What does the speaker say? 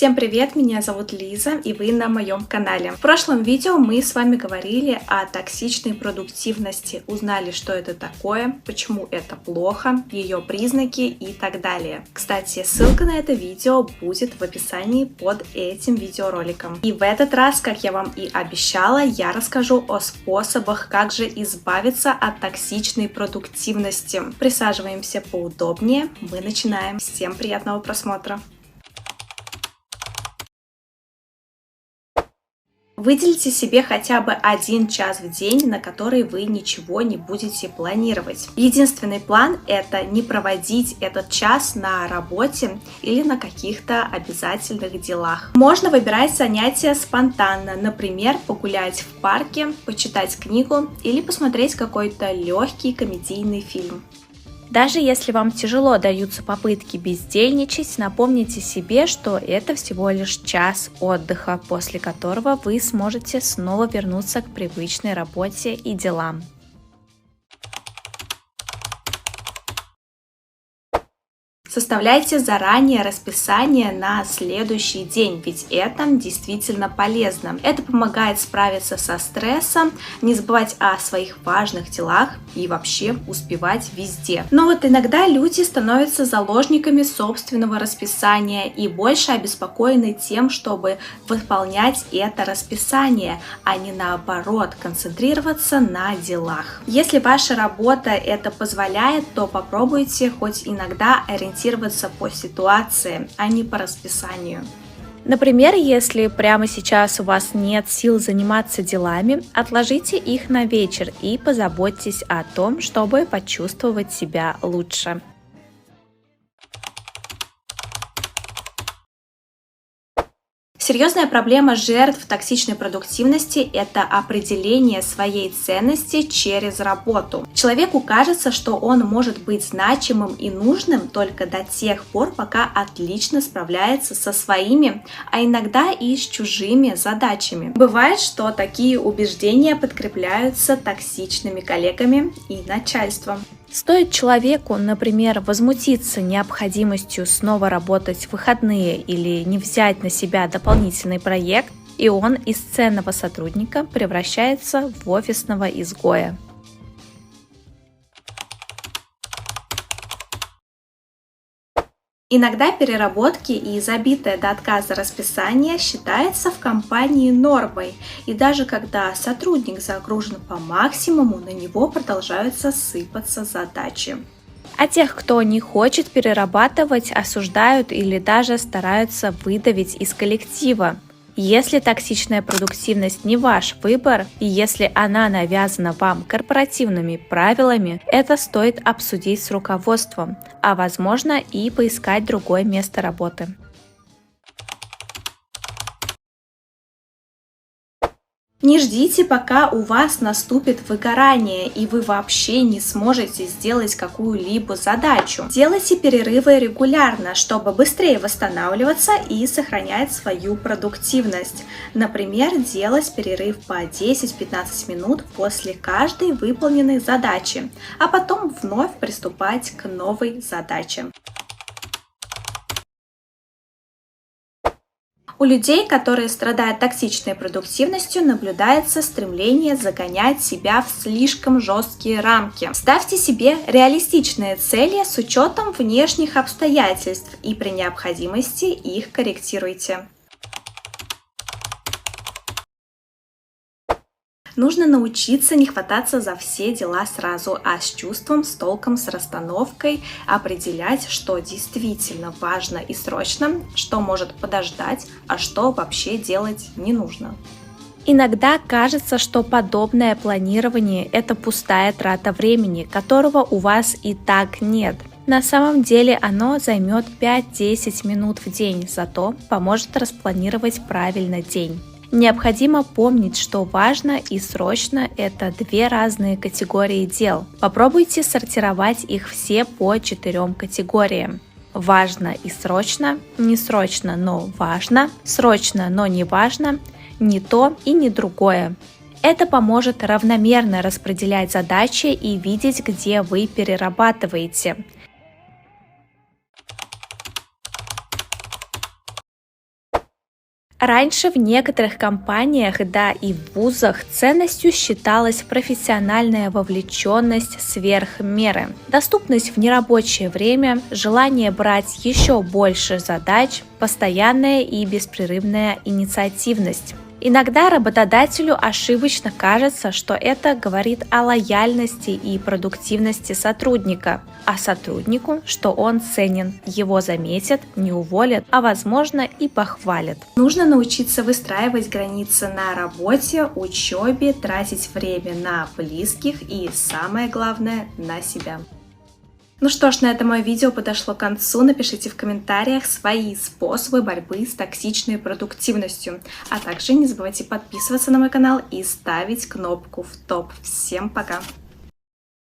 Всем привет, меня зовут Лиза, и вы на моем канале. В прошлом видео мы с вами говорили о токсичной продуктивности, узнали, что это такое, почему это плохо, ее признаки и так далее. Кстати, ссылка на это видео будет в описании под этим видеороликом. И в этот раз, как я вам и обещала, я расскажу о способах, как же избавиться от токсичной продуктивности. Присаживаемся поудобнее, мы начинаем. Всем приятного просмотра! Выделите себе хотя бы 1 час в день, на который вы ничего не будете планировать. Единственный план – это не проводить этот час на работе или на каких-то обязательных делах. Можно выбирать занятия спонтанно, например, погулять в парке, почитать книгу или посмотреть какой-то легкий комедийный фильм. Даже если вам тяжело даются попытки бездельничать, напомните себе, что это всего лишь час отдыха, после которого вы сможете снова вернуться к привычной работе и делам. Составляйте заранее расписание на следующий день, ведь это действительно полезно. Это помогает справиться со стрессом, не забывать о своих важных делах и вообще успевать везде. Но вот иногда люди становятся заложниками собственного расписания и больше обеспокоены тем, чтобы выполнять это расписание, а не наоборот концентрироваться на делах. Если ваша работа это позволяет, то попробуйте хоть иногда ориентироваться по ситуации, а не по расписанию. Например, если прямо сейчас у вас нет сил заниматься делами, отложите их на вечер и позаботьтесь о том, чтобы почувствовать себя лучше. Серьезная проблема жертв токсичной продуктивности – это определение своей ценности через работу. Человеку кажется, что он может быть значимым и нужным только до тех пор, пока отлично справляется со своими, а иногда и с чужими задачами. Бывает, что такие убеждения подкрепляются токсичными коллегами и начальством. Стоит человеку, например, возмутиться необходимостью снова работать в выходные или не взять на себя дополнительный проект, и он из ценного сотрудника превращается в офисного изгоя. Иногда переработки и забитое до отказа расписание считается в компании нормой, и даже когда сотрудник загружен по максимуму, на него продолжаются сыпаться задачи. А тех, кто не хочет перерабатывать, осуждают или даже стараются выдавить из коллектива. Если токсичная продуктивность не ваш выбор, и если она навязана вам корпоративными правилами, это стоит обсудить с руководством, а возможно и поискать другое место работы. Не ждите, пока у вас наступит выгорание и вы вообще не сможете сделать какую-либо задачу. Делайте перерывы регулярно, чтобы быстрее восстанавливаться и сохранять свою продуктивность. Например, делать перерыв по 10-15 минут после каждой выполненной задачи, а потом вновь приступать к новой задаче. У людей, которые страдают токсичной продуктивностью, наблюдается стремление загонять себя в слишком жесткие рамки. Ставьте себе реалистичные цели с учетом внешних обстоятельств и при необходимости их корректируйте. Нужно научиться не хвататься за все дела сразу, а с чувством, с толком, с расстановкой определять, что действительно важно и срочно, что может подождать, а что вообще делать не нужно. Иногда кажется, что подобное планирование – это пустая трата времени, которого у вас и так нет. На самом деле оно займет 5-10 минут в день, зато поможет распланировать правильно день. Необходимо помнить, что важно и срочно – это 2 разные категории дел. Попробуйте сортировать их все по 4 категориям. Важно и срочно, не срочно, но важно, срочно, но не важно, не то и не другое. Это поможет равномерно распределять задачи и видеть, где вы перерабатываете. Раньше в некоторых компаниях, да и в вузах, ценностью считалась профессиональная вовлеченность сверх меры, доступность в нерабочее время, желание брать еще больше задач, постоянная и беспрерывная инициативность. Иногда работодателю ошибочно кажется, что это говорит о лояльности и продуктивности сотрудника, а сотруднику, что он ценен, его заметят, не уволят, а возможно и похвалят. Нужно научиться выстраивать границы на работе, учебе, тратить время на близких и, самое главное, на себя. Ну что ж, на этом мое видео подошло к концу. Напишите в комментариях свои способы борьбы с токсичной продуктивностью. А также не забывайте подписываться на мой канал и ставить кнопку в топ. Всем пока!